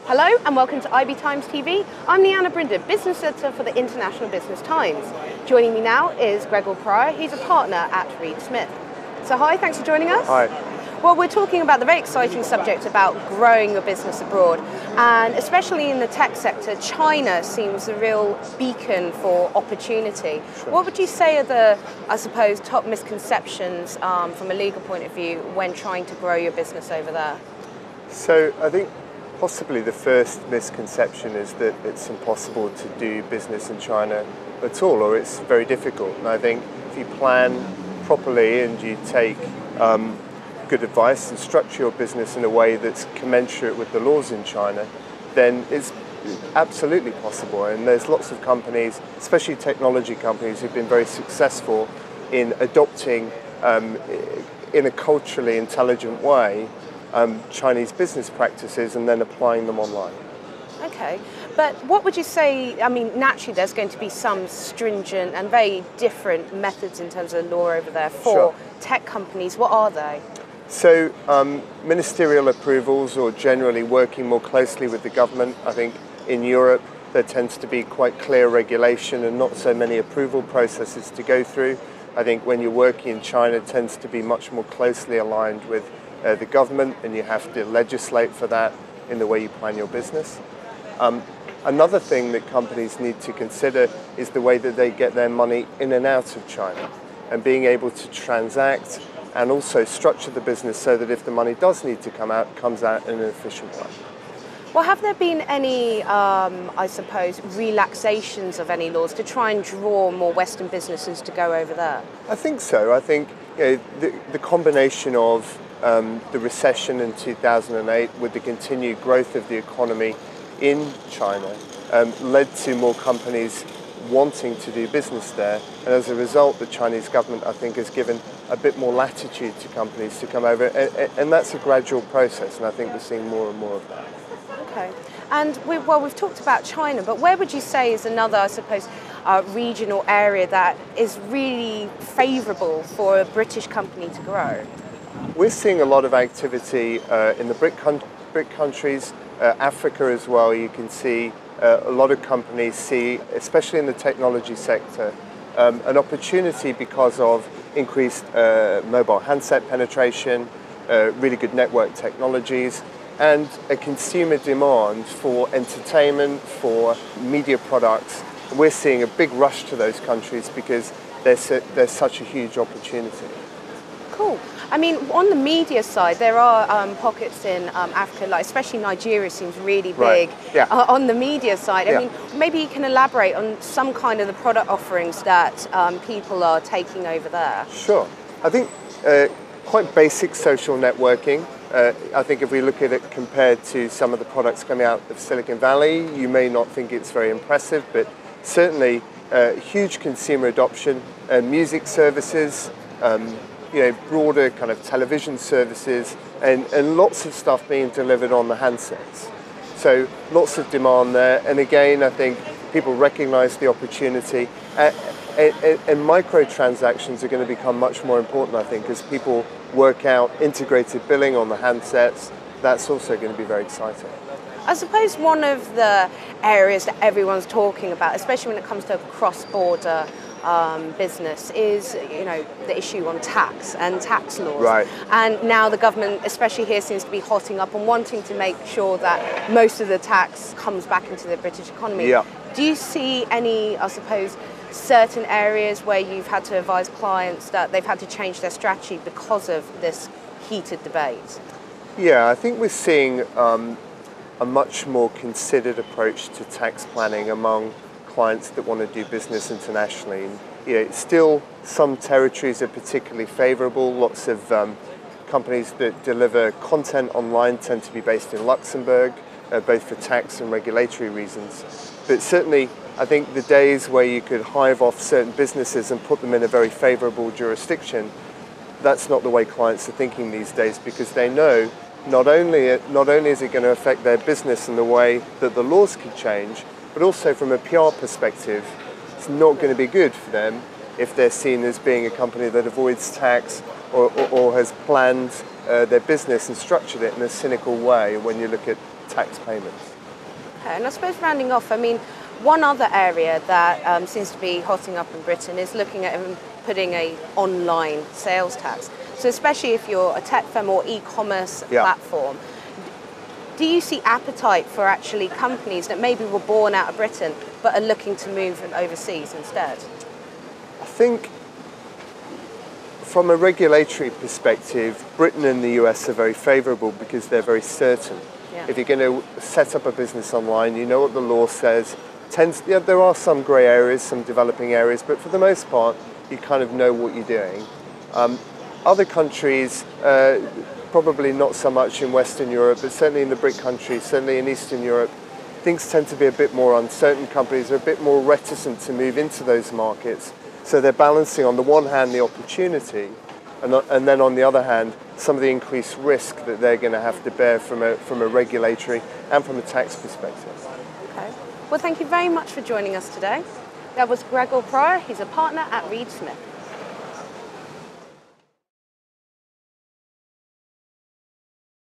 Hello and welcome to IBTimes TV. I'm Leanna Brinden, business editor for the International Business Times. Joining me now is Gregor Pryor. He's a partner at Reed Smith. So hi, thanks for joining us. Hi. Well, we're talking about the very exciting subject about growing your business abroad, and especially in the tech sector, China seems a real beacon for opportunity. Sure. What would you say are the, I suppose, top misconceptions from a legal point of view when trying to grow your business over there? So I think possibly the first misconception is that it's impossible to do business in China at all, or it's very difficult. And I think if you plan properly and you take good advice and structure your business in a way that's commensurate with the laws in China, then it's absolutely possible. And there's lots of companies, especially technology companies, who've been very successful in adopting in a culturally intelligent way Chinese business practices and then applying them online. Okay, but what would you say, I mean, naturally there's going to be some stringent and very different methods in terms of law over there for Sure. tech companies. What are they? So ministerial approvals, or generally working more closely with the government. I think in Europe there tends to be quite clear regulation and not so many approval processes to go through. I think when you're working in China it tends to be much more closely aligned with the government, and you have to legislate for that in the way you plan your business. Another thing that companies need to consider is the way that they get their money in and out of China, and being able to transact and also structure the business so that if the money does need to come out, it comes out in an efficient way. Well, have there been any, I suppose, relaxations of any laws to try and draw more Western businesses to go over there? I think so. I think the combination of the recession in 2008 with the continued growth of the economy in China led to more companies wanting to do business there, and as a result the Chinese government, I think, has given a bit more latitude to companies to come over, and that's a gradual process, and I think we're seeing more and more of that. Okay, and we've talked about China, but where would you say is another, I suppose, regional area that is really favourable for a British company to grow? We're seeing a lot of activity in the BRIC countries, Africa as well. You can see a lot of companies see, especially in the technology sector, an opportunity because of increased mobile handset penetration, really good network technologies, and a consumer demand for entertainment, for media products. We're seeing a big rush to those countries because there's such a huge opportunity. Cool. I mean, on the media side, there are pockets in Africa, like especially Nigeria seems really big. Right. Yeah. On the media side, Yeah. I mean, maybe you can elaborate on some kind of the product offerings that people are taking over there. Sure. I think quite basic social networking. I think if we look at it compared to some of the products coming out of Silicon Valley, you may not think it's very impressive, but certainly huge consumer adoption, music services, broader kind of television services, and lots of stuff being delivered on the handsets. So lots of demand there, and again, I think people recognize the opportunity, and microtransactions are going to become much more important, I think, as people work out integrated billing on the handsets. That's also going to be very exciting. I suppose one of the areas that everyone's talking about, especially when it comes to cross-border business, is the issue on tax and tax laws. Right. And now the government, especially here, seems to be hotting up and wanting to make sure that most of the tax comes back into the British economy. Yeah. Do you see any, I suppose, certain areas where you've had to advise clients that they've had to change their strategy because of this heated debate? Yeah, I think we're seeing a much more considered approach to tax planning among clients that want to do business internationally. Still some territories are particularly favourable. Lots of companies that deliver content online tend to be based in Luxembourg, both for tax and regulatory reasons. But certainly I think the days where you could hive off certain businesses and put them in a very favourable jurisdiction, that's not the way clients are thinking these days, because they know not only is it going to affect their business in the way that the laws could change, but also from a PR perspective, it's not going to be good for them if they're seen as being a company that avoids tax or has planned their business and structured it in a cynical way when you look at tax payments. Okay, and I suppose rounding off, I mean, one other area that seems to be hotting up in Britain is looking at putting a online sales tax. So especially if you're a tech firm or e-commerce platform, do you see appetite for actually companies that maybe were born out of Britain but are looking to move overseas instead? I think from a regulatory perspective, Britain and the US are very favourable because they're very certain. Yeah. If you're going to set up a business online, you know what the law says. There are some grey areas, some developing areas, but for the most part, you kind of know what you're doing. Other countries, probably not so much in Western Europe, but certainly in the BRIC countries, certainly in Eastern Europe, things tend to be a bit more uncertain. Companies are a bit more reticent to move into those markets. So they're balancing, on the one hand, the opportunity, and then on the other hand, some of the increased risk that they're going to have to bear from a regulatory and from a tax perspective. Okay. Well, thank you very much for joining us today. That was Gregor Pryor. He's a partner at Reed Smith.